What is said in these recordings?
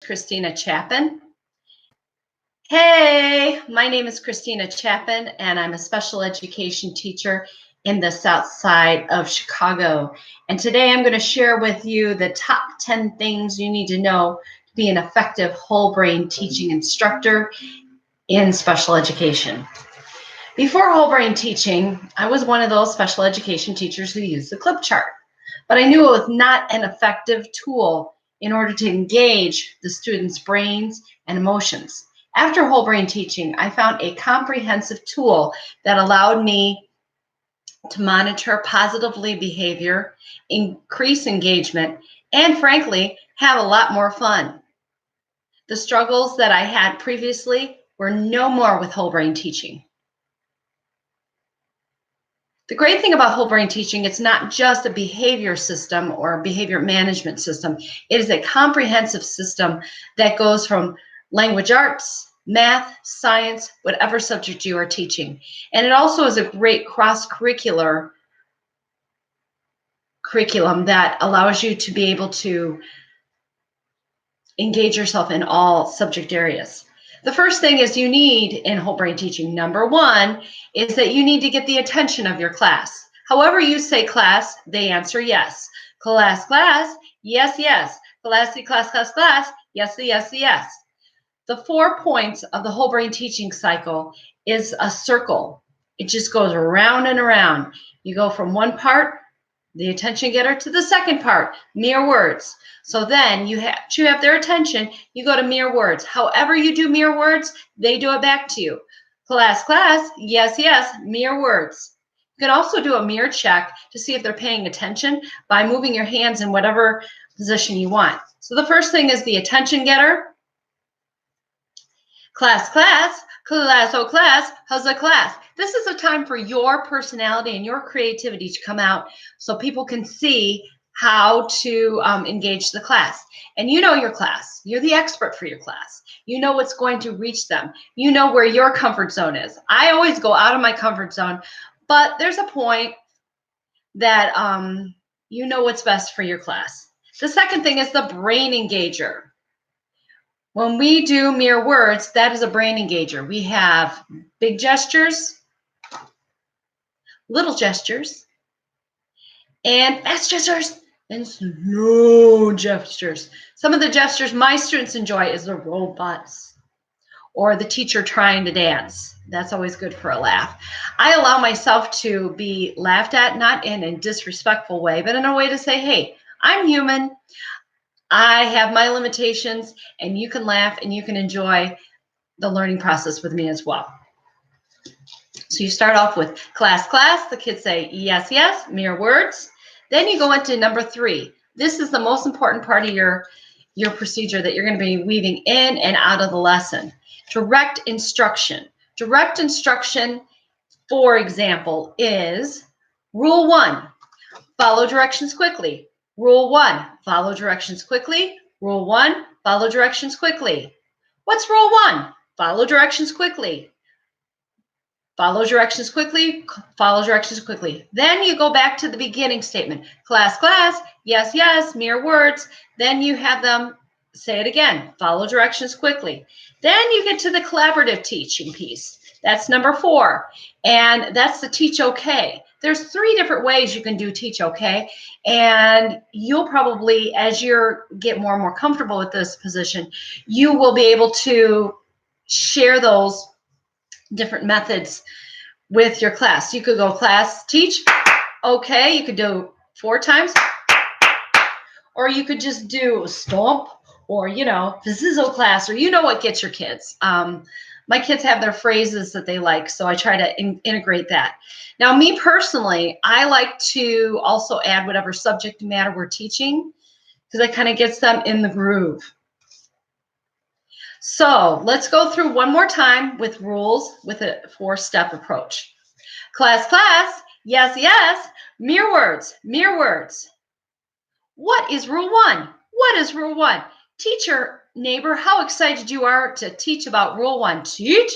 Christina Chapin. Hey, my name is Christina Chapin, and I'm a special education teacher in the South Side of Chicago. And today I'm going to share with you the top 10 things you need to know to be an effective whole brain teaching instructor in special education. Before whole brain teaching, I was one of those special education teachers who used the clip chart, but I knew it was not an effective tool in order to engage the students' brains and emotions. After whole brain teaching, I found a comprehensive tool that allowed me to monitor positively behavior, increase engagement, and frankly, have a lot more fun. The struggles that I had previously were no more with whole brain teaching. The great thing about whole brain teaching, it's not just a behavior system or a behavior management system. It is a comprehensive system that goes from language arts, math, science, whatever subject you are teaching. And it also is a great cross-curricular curriculum that allows you to be able to engage yourself in all subject areas. The first thing is you need in whole brain teaching, number one, is that you need to get the attention of your class. However you say class, they answer yes. Class, class, yes, yes. Classy, class, class, class, yes, yes, yes. The 4 points of the whole brain teaching cycle is a circle. It just goes around and around. You go from one part, the attention getter, to the second part, mere words. So then you have their attention, you go to mere words. However you do mere words, they do it back to you. Class, class, yes, yes, mere words. You can also do a mirror check to see if they're paying attention by moving your hands in whatever position you want. So the first thing is the attention getter. Class, class, class, oh class, how's the class? This is a time for your personality and your creativity to come out so people can see how to engage the class. And you know your class. You're the expert for your class. You know what's going to reach them. You know where your comfort zone is. I always go out of my comfort zone, but there's a point that you know what's best for your class. The second thing is the brain engager. When we do mere words, that is a brain engager. We have big gestures, little gestures, and fast gestures, and slow gestures. Some of the gestures my students enjoy is the robots or the teacher trying to dance. That's always good for a laugh. I allow myself to be laughed at, not in a disrespectful way, but in a way to say, hey, I'm human. I have my limitations, and you can laugh and you can enjoy the learning process with me as well. So you start off with class, class. The kids say yes, yes, mere words. Then you go into number 3. This is the most important part of your procedure that you're going to be weaving in and out of the lesson. Direct instruction. Direct instruction, for example, is rule 1, follow directions quickly. Rule 1, follow directions quickly. Rule 1, follow directions quickly. What's rule 1? Follow directions quickly. Follow directions quickly, follow directions quickly. Then you go back to the beginning statement. Class, class, yes, yes, mere words. Then you have them say it again. Follow directions quickly. Then you get to the collaborative teaching piece. That's number 4. And that's the teach okay. There's 3 different ways you can do teach okay. And you'll probably, as you get more and more comfortable with this position, you will be able to share those different methods with your class. You could go class, teach, okay. You could do 4 times, or you could just do stomp, or, this is a class, or what gets your kids. My kids have their phrases that they like, so I try to integrate that. Now, me personally, I like to also add whatever subject matter we're teaching, because that kind of gets them in the groove. So let's go through one more time with rules with a 4-step approach. Class, class, yes, yes, mere words, mere words. What is rule 1? What is rule 1? Teacher, neighbor, how excited you are to teach about rule 1. Teach?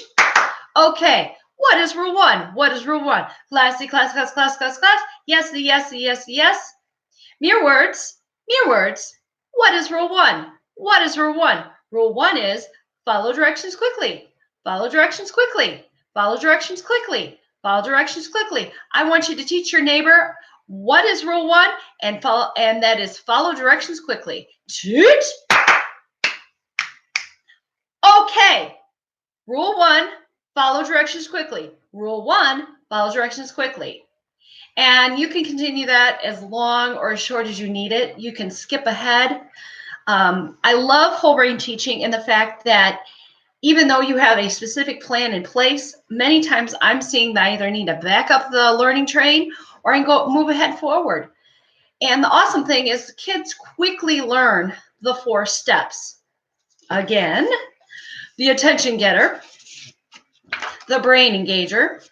Okay, what is rule 1? What is rule 1? Classy, class, class, class, class, class. Yes, the yes, the yes, the yes. Mere words, mere words. What is rule 1? What is rule one? Rule one is follow directions quickly. Follow directions quickly. Follow directions quickly. Follow directions quickly. I want you to teach your neighbor what is rule one, and that is follow directions quickly. Toot. Okay. Rule one, follow directions quickly. Rule one, follow directions quickly. And you can continue that as long or as short as you need it. You can skip ahead. I love whole brain teaching in the fact that even though you have a specific plan in place, many times I'm seeing that I either need to back up the learning train or I can move ahead forward. And the awesome thing is kids quickly learn the 4 steps. Again, the attention getter, the brain engager,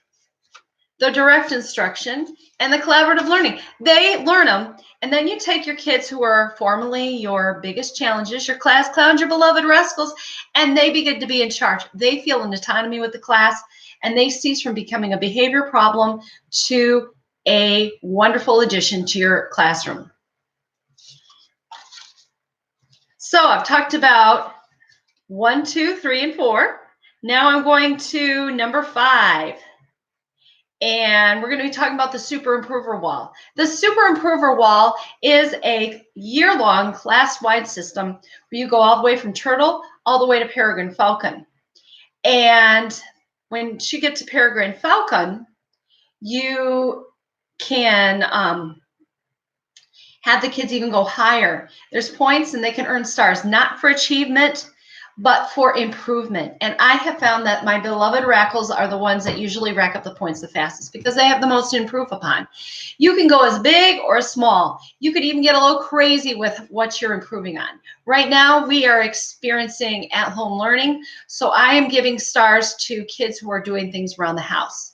the direct instruction, and the collaborative learning. They learn them, and then you take your kids who are formerly your biggest challenges, your class clowns, your beloved rascals, and they begin to be in charge. They feel an autonomy with the class, and they cease from becoming a behavior problem to a wonderful addition to your classroom. So I've talked about 1, 2, 3, and 4. Now I'm going to number 5. And we're going to be talking about the Super Improver Wall. The Super Improver Wall is a year-long class-wide system where you go all the way from Turtle all the way to Peregrine Falcon. And when you get to Peregrine Falcon, you can have the kids even go higher. There's points and they can earn stars, not for achievement, but for improvement. And I have found that my beloved Rackles are the ones that usually rack up the points the fastest because they have the most to improve upon. You can go as big or as small. You could even get a little crazy with what you're improving on. Right now, we are experiencing at-home learning, so I am giving stars to kids who are doing things around the house.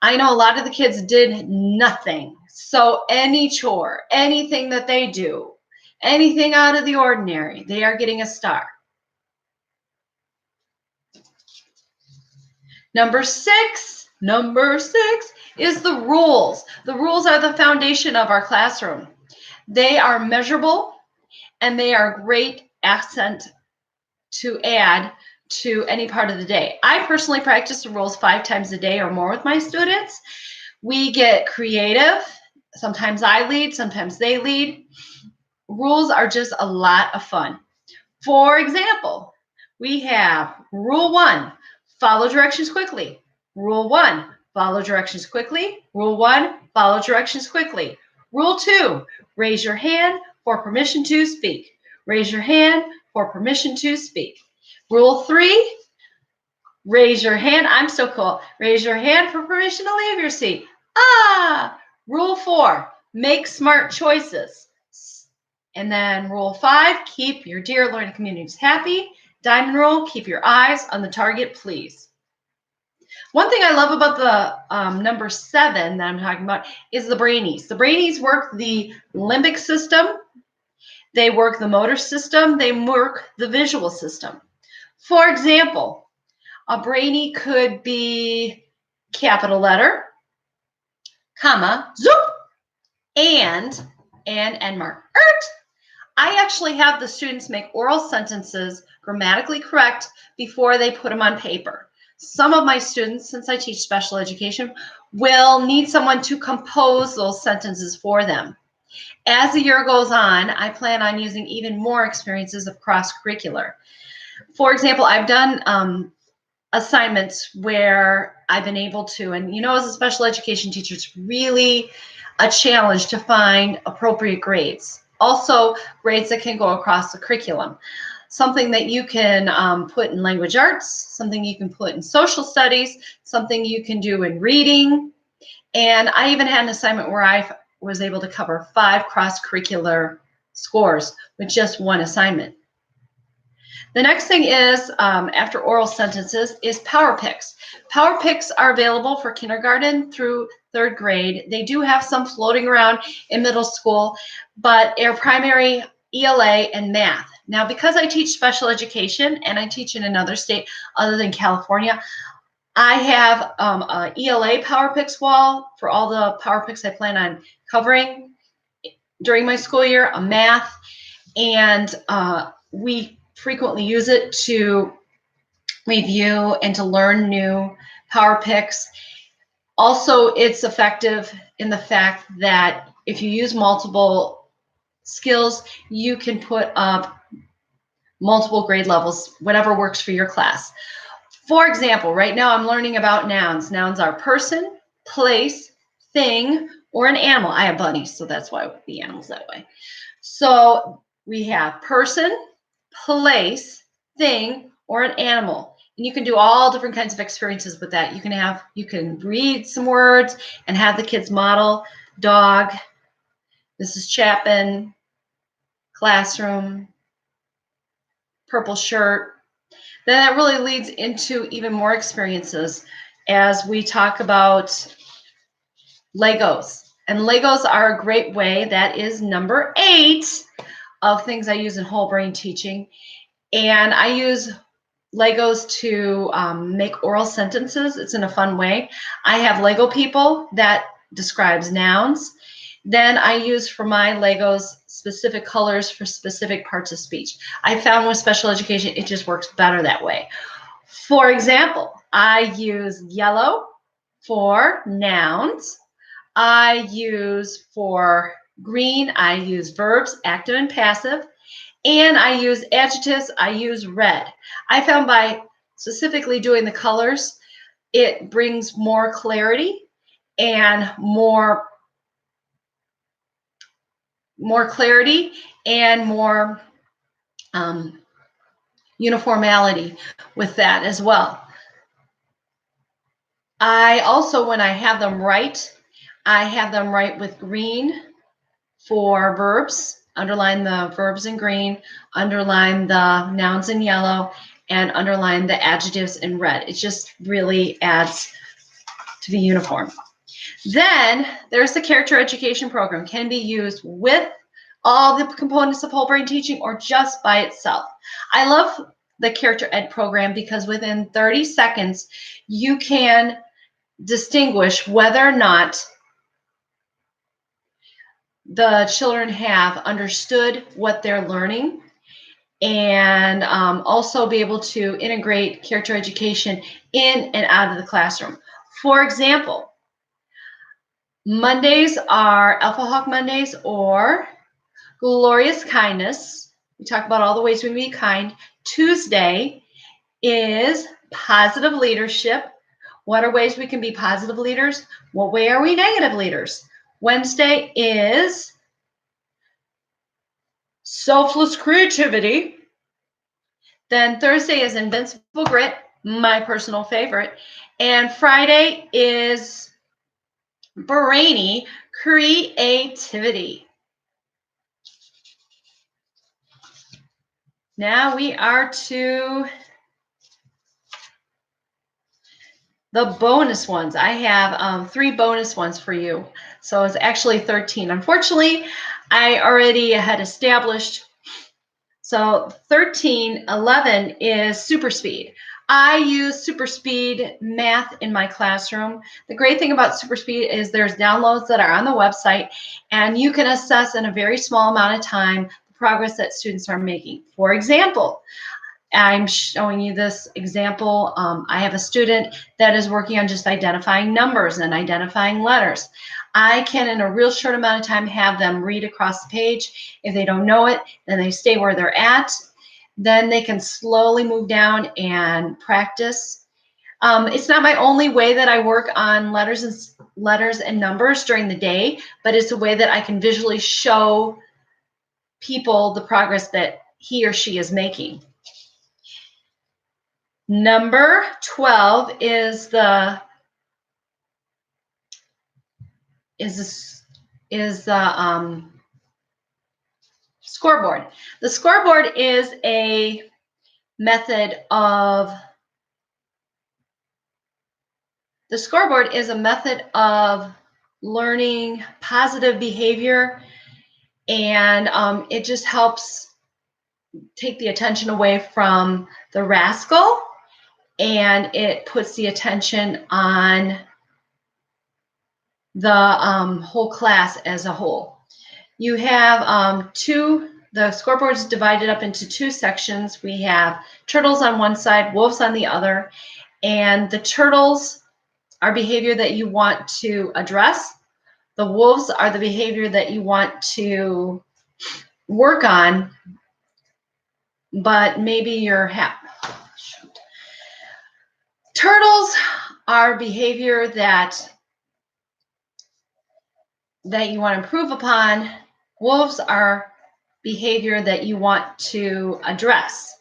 I know a lot of the kids did nothing. So any chore, anything that they do, anything out of the ordinary, they are getting a star. Number six is the rules. The rules are the foundation of our classroom. They are measurable and they are a great accent to add to any part of the day. I personally practice the rules 5 times a day or more with my students. We get creative. Sometimes I lead, sometimes they lead. Rules are just a lot of fun. For example, we have rule 1, follow directions quickly. Rule 1, follow directions quickly. Rule 1, follow directions quickly. Rule 2, raise your hand for permission to speak. Raise your hand for permission to speak. Rule 3, raise your hand. I'm so cool. Raise your hand for permission to leave your seat. Rule 4, make smart choices. And then rule 5, keep your dear learning communities happy. Diamond rule, keep your eyes on the target, please. One thing I love about the number 7 that I'm talking about is the brainies. The brainies work the limbic system. They work the motor system. They work the visual system. For example, a brainy could be capital letter, comma, zoop, and mark. I actually have the students make oral sentences grammatically correct before they put them on paper. Some of my students, since I teach special education, will need someone to compose those sentences for them. As the year goes on, I plan on using even more experiences of cross-curricular. For example, I've done assignments where I've been able to, and you know, as a special education teacher, it's really a challenge to find appropriate grades. Also, grades that can go across the curriculum. Something that you can put in language arts, something you can put in social studies, something you can do in reading. And I even had an assignment where I was able to cover 5 cross-curricular scores with just one assignment. The next thing is, after oral sentences, is Power Picks. Power Picks are available for kindergarten through 3rd grade. They do have some floating around in middle school, but they're primary, ELA, and math. Now, because I teach special education and I teach in another state other than California, I have a ELA Power Picks wall for all the Power Picks I plan on covering during my school year, a math, and we frequently use it to review and to learn new power picks. Also, it's effective in the fact that if you use multiple skills, you can put up multiple grade levels, whatever works for your class. For example, right now I'm learning about nouns. Nouns are person, place, thing, or an animal. I have bunnies, so that's why the animal's that way. So we have person, place, thing, or an animal. And you can do all different kinds of experiences with that. You can read some words and have the kids model dog, Mrs. Chapin, classroom, purple shirt. Then that really leads into even more experiences as we talk about Legos. And Legos are a great way. That is number 8 of things I use in whole brain teaching. And I use Legos to make oral sentences. It's in a fun way. I have Lego people that describes nouns. Then I use for my Legos specific colors for specific parts of speech. I found with special education, it just works better that way. For example, I use yellow for nouns. I use for green, I use verbs, active and passive. And I use adjectives, I use red. I found by specifically doing the colors, it brings more clarity and more clarity and more uniformity with that as well. I also, when I have them write, I have them write with green for verbs, underline the verbs in green, underline the nouns in yellow, and underline the adjectives in red. It just really adds to the uniform. Then there's the character education program. Can be used with all the components of whole brain teaching or just by itself. I love the character ed program because within 30 seconds, you can distinguish whether or not the children have understood what they're learning, and also be able to integrate character education in and out of the classroom. For example, Mondays are Alpha Hawk Mondays or Glorious Kindness. We talk about all the ways we can be kind. Tuesday is Positive Leadership. What are ways we can be positive leaders? What way are we negative leaders? Wednesday is Selfless Creativity. Then Thursday is Invincible Grit, my personal favorite. And Friday is Brainy Creativity. Now we are to the bonus ones. I have 3 bonus ones for you. So it's actually 13. Unfortunately, I already had established. So 11 is super speed. I use super speed math in my classroom. The great thing about super speed is there's downloads that are on the website, and you can assess in a very small amount of time the progress that students are making. For example, I'm showing you this example. I have a student that is working on just identifying numbers and identifying letters. I can, in a real short amount of time, have them read across the page. If they don't know it, then they stay where they're at. Then they can slowly move down and practice. It's not my only way that I work on letters and numbers during the day, but it's a way that I can visually show people the progress that he or she is making. Number 12 is the scoreboard. The scoreboard is a method of learning positive behavior, and it just helps take the attention away from the rascal, and it puts the attention on the whole class as a whole. You have 2 The scoreboard is divided up into two sections. We have turtles on one side, wolves on the other, and the turtles are behavior that you want to address. The wolves are the behavior that you want to work on, but maybe you're turtles are behavior that you want to improve upon. Wolves are behavior that you want to address.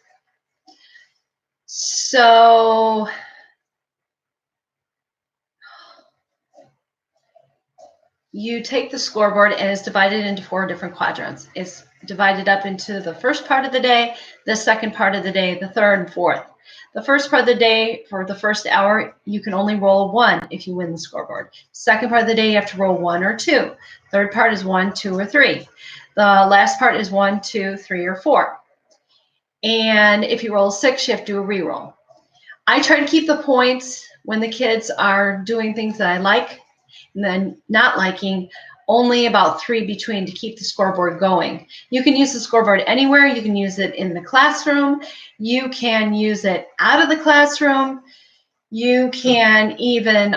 So you take the scoreboard and it's divided into 4 different quadrants. It's divided up into the first part of the day, the second part of the day, the third and fourth. The first part of the day, for the first hour, you can only roll 1 if you win the scoreboard. Second part of the day, you have to roll 1 or 2. Third part is 1, 2, or 3. The last part is 1, 2, 3, or 4. And if you roll 6, you have to do a reroll. I try to keep the points when the kids are doing things that I like and then not liking, only about 3 between to keep the scoreboard going. You can use the scoreboard anywhere. You can use it in the classroom. You can use it out of the classroom. You can even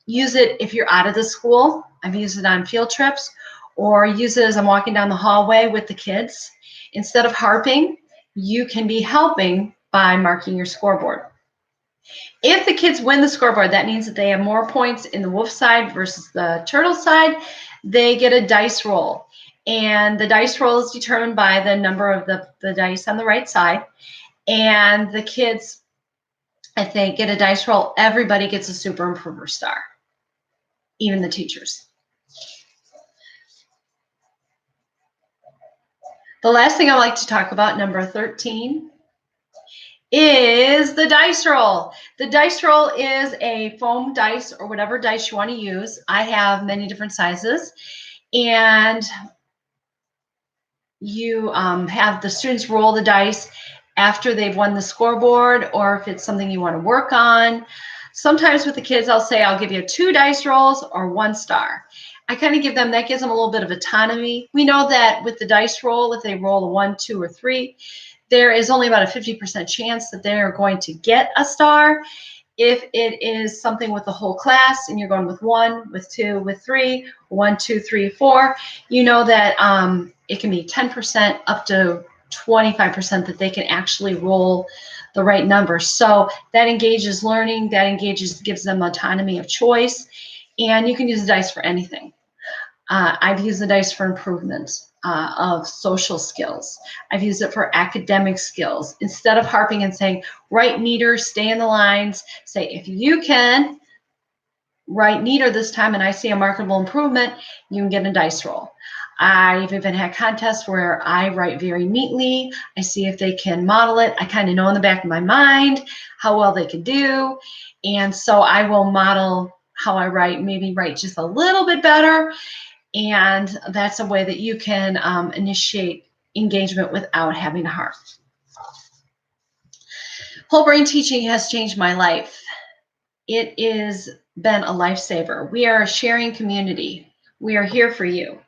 use it if you're out of the school. I've used it on field trips, or use it as I'm walking down the hallway with the kids. Instead of harping, you can be helping by marking your scoreboard. If the kids win the scoreboard, that means that they have more points in the wolf side versus the turtle side. They get a dice roll. And the dice roll is determined by the number of the dice on the right side. And the kids, if they get a dice roll, everybody gets a super improver star, even the teachers. The last thing I like to talk about, number 13, is the dice roll. The dice roll is a foam dice or whatever dice you want to use. I have many different sizes. And you have the students roll the dice after they've won the scoreboard, or if it's something you want to work on. Sometimes with the kids, I'll say, I'll give you 2 dice rolls or 1 star. I kind of give them, that gives them a little bit of autonomy. We know that with the dice roll, if they roll a 1, 2, or 3, there is only about a 50% chance that they're going to get a star. If it is something with the whole class and you're going with 1, with 2, with 3, 1, 2, 3, 4, you know that it can be 10% up to 25% that they can actually roll the right number. So that engages learning, that gives them autonomy of choice, and you can use the dice for anything. I've used the dice for improvement of social skills. I've used it for academic skills. Instead of harping and saying, write neater, stay in the lines, say, if you can write neater this time and I see a marketable improvement, you can get a dice roll. I've even had contests where I write very neatly. I see if they can model it. I kind of know in the back of my mind how well they can do. And so I will model how I write, maybe write just a little bit better. And that's a way that you can initiate engagement without having to harp. Whole brain teaching has changed my life. It has been a lifesaver. We are a sharing community. We are here for you.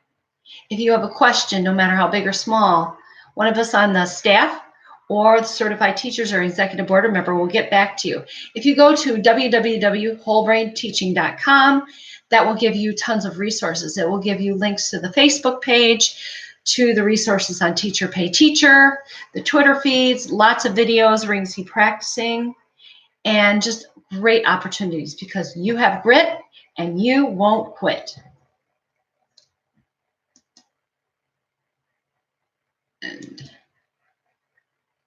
If you have a question, no matter how big or small, one of us on the staff or the certified teachers or executive board member will get back to you. If you go to www.wholebrainteaching.com, that will give you tons of resources. It will give you links to the Facebook page, to the resources on Teacher Pay Teacher, the Twitter feeds, lots of videos where you can see practicing, and just great opportunities because you have grit and you won't quit.